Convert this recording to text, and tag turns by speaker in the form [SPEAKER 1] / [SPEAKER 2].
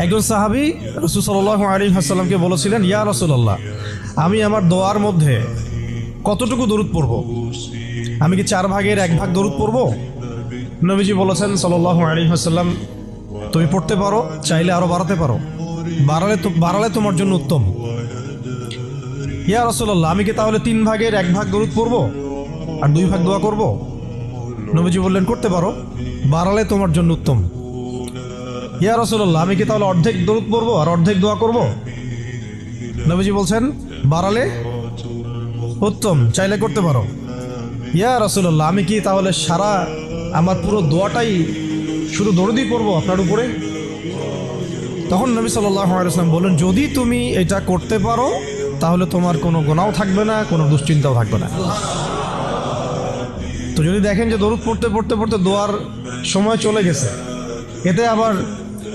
[SPEAKER 1] একজন সাহাবী রাসূল সাল্লাল্লাহু আলাইহি ওয়াসাল্লামকে বলেছিলেন, ইয়া রাসূলুল্লাহ, আমি আমার দোয়ার মধ্যে কতটুকু দরুদ পড়ব? আমি কি 4 ভাগের 1 ভাগ দরুদ পড়ব? নবীজি বলেছেন সাল্লাল্লাহু আলাইহি ওয়াসাল্লাম, তুমি পড়তে পারো, চাইলে আরো বাড়াতে পারো, বাড়ালে তোমার জন্য উত্তম। ইয়া রাসূলুল্লাহ, আমি কি তাহলে 3 ভাগের 1 ভাগ দরুদ পড়ব আর 2 ভাগ দোয়া করব? নবীজি বললেন, করতে পারো, বাড়ালে তোমার জন্য উত্তম। ইয়া রাসূলুল্লাহ, আমি কি তাহলে অর্ধেক দরুদ পড়ব আর অর্ধেক দোয়া করব? নবীজি বলছেন, বাড়ালে উত্তম, চাইলে করতে পারো। ইয়া রাসূলুল্লাহ, আমি কি তাহলে সারা আমার পুরো দোয়াটাই শুধু দরুদই পড়ব আপনার উপরে? তখন নবী সাল্লাল্লাহু আলাইহি ওয়াসাল্লাম বললেন, যদি তুমি এটা করতে পারো তাহলে তোমার কোনো গুনাহ থাকবে না, কোনো দুশ্চিন্তাও থাকবে না। তো যদি দেখেন যে দরুদ পড়তে পড়তে পড়তে দোয়ার সময় চলে গেছে, এতে আবার